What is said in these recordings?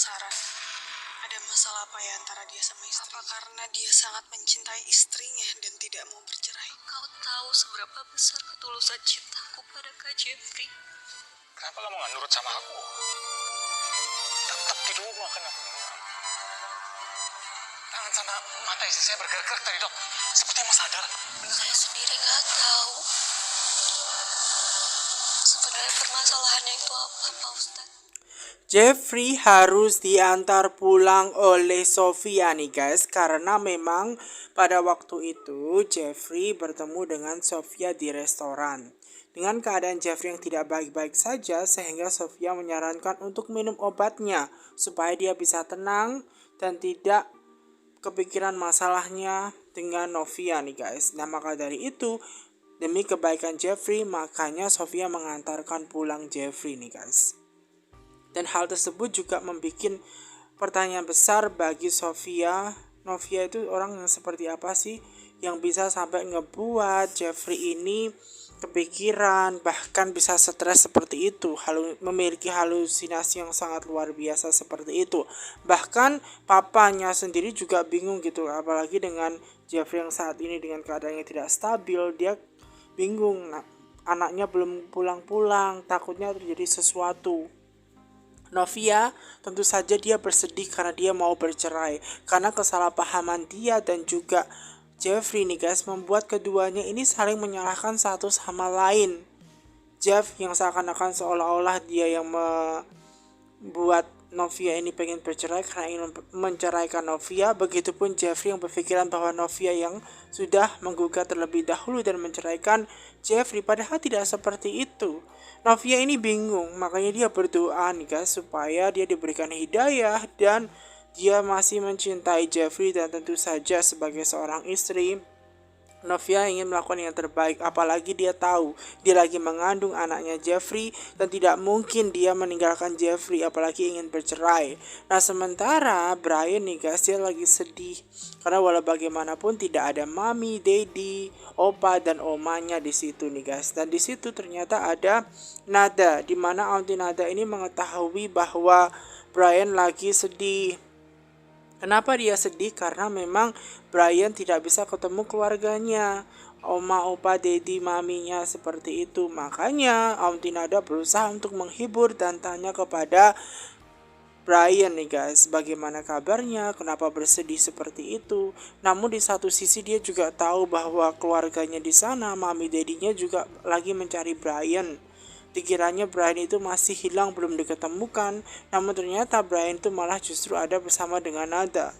penasaran. Ada masalah apa ya antara dia sama istri? Apa karena dia sangat mencintai istrinya dan tidak mau bercerai? Kau tahu seberapa besar ketulusan cintaku pada Kak Jeffrey. Kenapa kamu gak nurut sama aku? Tetap di rumah kan aku bilang. Tangan sama mata istri saya bergerak-gerak tadi, Dok. Sepertinya mau sadar. Saya sendiri nggak tahu. Sebenarnya permasalahannya itu apa, Pak Ustadz? Jeffrey harus diantar pulang oleh Sofia nih guys, karena memang pada waktu itu Jeffrey bertemu dengan Sofia di restoran. Dengan keadaan Jeffrey yang tidak baik-baik saja, sehingga Sofia menyarankan untuk minum obatnya supaya dia bisa tenang dan tidak kepikiran masalahnya dengan Novia nih guys. Nah maka dari itu, demi kebaikan Jeffrey, makanya Sofia mengantarkan pulang Jeffrey nih guys. Dan hal tersebut juga membuat pertanyaan besar bagi Sofia. Novia itu orang yang seperti apa sih yang bisa sampai ngebuat Jeffrey ini kepikiran, bahkan bisa stres seperti itu, memiliki halusinasi yang sangat luar biasa seperti itu. Bahkan papanya sendiri juga bingung gitu, apalagi dengan Jeffrey yang saat ini dengan keadaannya tidak stabil, dia bingung. Nah, anaknya belum pulang-pulang, takutnya terjadi sesuatu. Novia tentu saja dia bersedih karena dia mau bercerai, karena kesalahpahaman dia dan juga Jeffrey nih guys membuat keduanya ini saling menyalahkan satu sama lain. Jeff yang seakan-akan seolah-olah dia yang membuat Novia ini pengen bercerai karena ingin menceraikan Novia. Begitupun Jeffrey yang berpikiran bahwa Novia yang sudah menggugat terlebih dahulu dan menceraikan Jeffrey, padahal tidak seperti itu. Novia ini bingung, makanya dia berdoa nih guys supaya dia diberikan hidayah dan dia masih mencintai Jeffrey. Dan tentu saja sebagai seorang istri, Novia ingin melakukan yang terbaik, apalagi dia tahu dia lagi mengandung anaknya Jeffrey dan tidak mungkin dia meninggalkan Jeffrey apalagi ingin bercerai. Nah sementara Brian nih guys, dia lagi sedih karena walau bagaimanapun tidak ada mami, daddy, opa dan omanya di situ nih guys. Dan di situ ternyata ada Nada, di mana Auntie Nada ini mengetahui bahwa Brian lagi sedih. Kenapa dia sedih? Karena memang Brian tidak bisa ketemu keluarganya, oma, opa, dedi, maminya seperti itu. Makanya Auntie Nada berusaha untuk menghibur dan tanya kepada Brian nih guys, bagaimana kabarnya, kenapa bersedih seperti itu. Namun di satu sisi dia juga tahu bahwa keluarganya di sana, mami dedinya juga lagi mencari Brian. Dikiranya Brian itu masih hilang belum diketemukan, namun ternyata Brian itu malah justru ada bersama dengan Nada.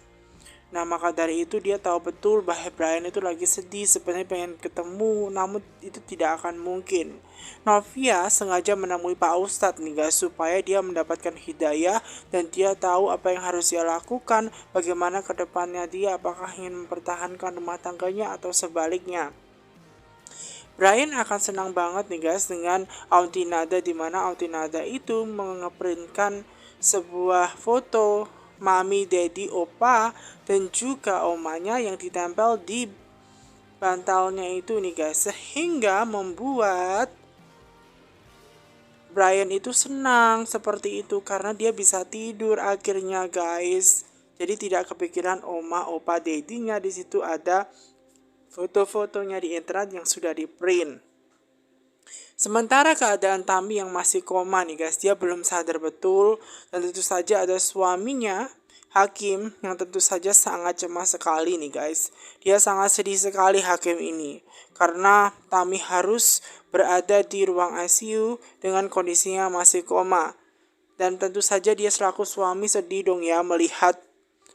Nah maka dari itu dia tahu betul bahwa Brian itu lagi sedih, sebenarnya pengen ketemu, namun itu tidak akan mungkin. Novia sengaja menemui Pak Ustadz nih guys, supaya dia mendapatkan hidayah dan dia tahu apa yang harus dia lakukan, bagaimana kedepannya dia, apakah ingin mempertahankan rumah tangganya atau sebaliknya. Brian akan senang banget nih guys dengan Auntie Nada, dimana Auntie Nada itu mengeprintkan sebuah foto mami, daddy, opa dan juga omanya yang ditempel di bantalnya itu nih guys, sehingga membuat Brian itu senang seperti itu karena dia bisa tidur akhirnya guys. Jadi tidak kepikiran oma, opa, dedinya. Di situ ada foto-fotonya di internet yang sudah di print. Sementara keadaan Tami yang masih koma nih guys, dia belum sadar betul. Dan tentu saja ada suaminya Hakim yang tentu saja sangat cemas sekali nih guys. Dia sangat sedih sekali Hakim ini karena Tami harus berada di ruang ICU dengan kondisinya masih koma. Dan tentu saja dia selaku suami sedih dong ya melihat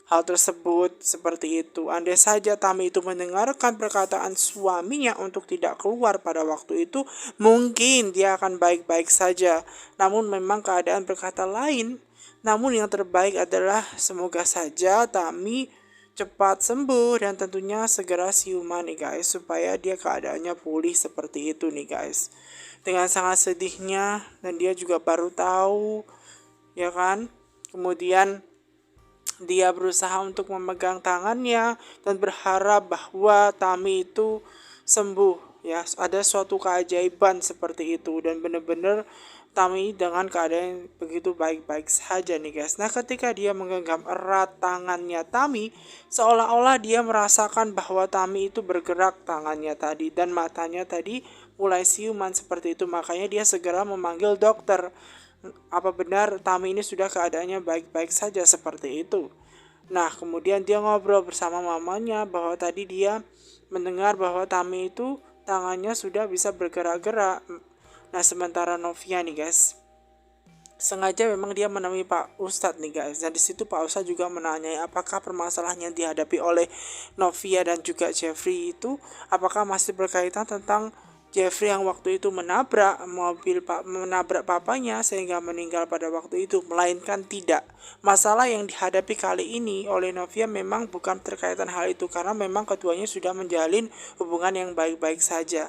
hal tersebut seperti itu. Andai saja Tami itu mendengarkan perkataan suaminya untuk tidak keluar pada waktu itu, mungkin dia akan baik-baik saja. Namun memang keadaan berkata lain. Namun yang terbaik adalah semoga saja Tami cepat sembuh dan tentunya segera siuman nih guys, supaya dia keadaannya pulih seperti itu nih guys. Dengan sangat sedihnya, dan dia juga baru tahu ya kan. Kemudian dia berusaha untuk memegang tangannya dan berharap bahwa Tami itu sembuh. Ya, ada suatu keajaiban seperti itu dan benar-benar Tami dengan keadaan yang begitu baik-baik saja nih guys. Nah, ketika dia menggenggam erat tangannya Tami, seolah-olah dia merasakan bahwa Tami itu bergerak tangannya tadi dan matanya tadi mulai siuman seperti itu. Makanya dia segera memanggil dokter. Apa benar Tami ini sudah keadaannya baik-baik saja seperti itu? Nah, kemudian dia ngobrol bersama mamanya bahwa tadi dia mendengar bahwa Tami itu tangannya sudah bisa bergerak-gerak. Nah, sementara Novia nih guys, sengaja memang dia menemui Pak Ustadz nih guys. Dan di situ Pak Ustadz juga menanyai apakah permasalahan yang dihadapi oleh Novia dan juga Jeffrey itu apakah masih berkaitan tentang Jeffrey yang waktu itu menabrak menabrak papanya sehingga meninggal pada waktu itu, melainkan tidak. Masalah yang dihadapi kali ini oleh Novia memang bukan terkaitan hal itu karena memang keduanya sudah menjalin hubungan yang baik-baik saja.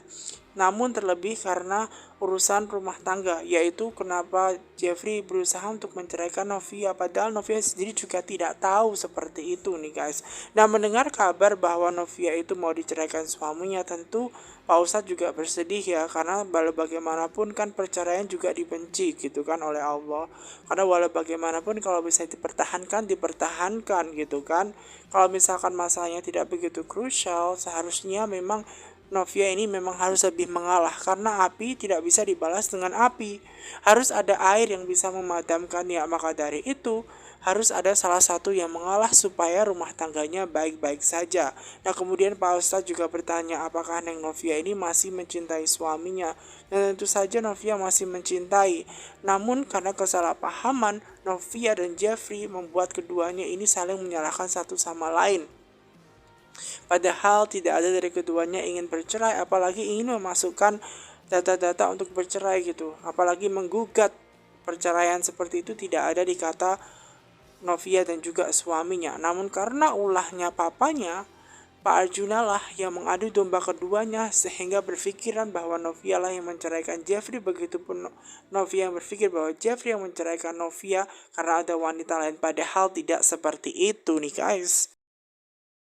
Namun terlebih karena urusan rumah tangga, yaitu kenapa Jeffrey berusaha untuk menceraikan Novia padahal Novia sendiri juga tidak tahu seperti itu nih guys. Nah, mendengar kabar bahwa Novia itu mau diceraikan suaminya, tentu Pak Ustadz juga bersedih ya, karena walau bagaimanapun kan perceraian juga dibenci gitu kan oleh Allah. Karena walau bagaimanapun kalau bisa dipertahankan gitu kan. Kalau misalkan masalahnya tidak begitu krusial, seharusnya memang Novia ini memang harus lebih mengalah karena api tidak bisa dibalas dengan api. Harus ada air yang bisa memadamkan ya, maka dari itu harus ada salah satu yang mengalah supaya rumah tangganya baik-baik saja. Nah, kemudian Pak Ustadz juga bertanya apakah Neng Novia ini masih mencintai suaminya. Dan tentu saja Novia masih mencintai. Namun karena kesalahpahaman, Novia dan Jeffrey membuat keduanya ini saling menyalahkan satu sama lain. Padahal tidak ada dari keduanya ingin bercerai, apalagi ingin memasukkan data-data untuk bercerai gitu. Apalagi menggugat perceraian seperti itu tidak ada di kata Novia dan juga suaminya. Namun karena ulahnya papanya, Pak Arjuna lah yang mengadu domba keduanya sehingga berpikiran bahwa Novia lah yang menceraikan Jeffrey. Begitupun Novia yang berpikir bahwa Jeffrey yang menceraikan Novia karena ada wanita lain. Padahal tidak seperti itu nih guys.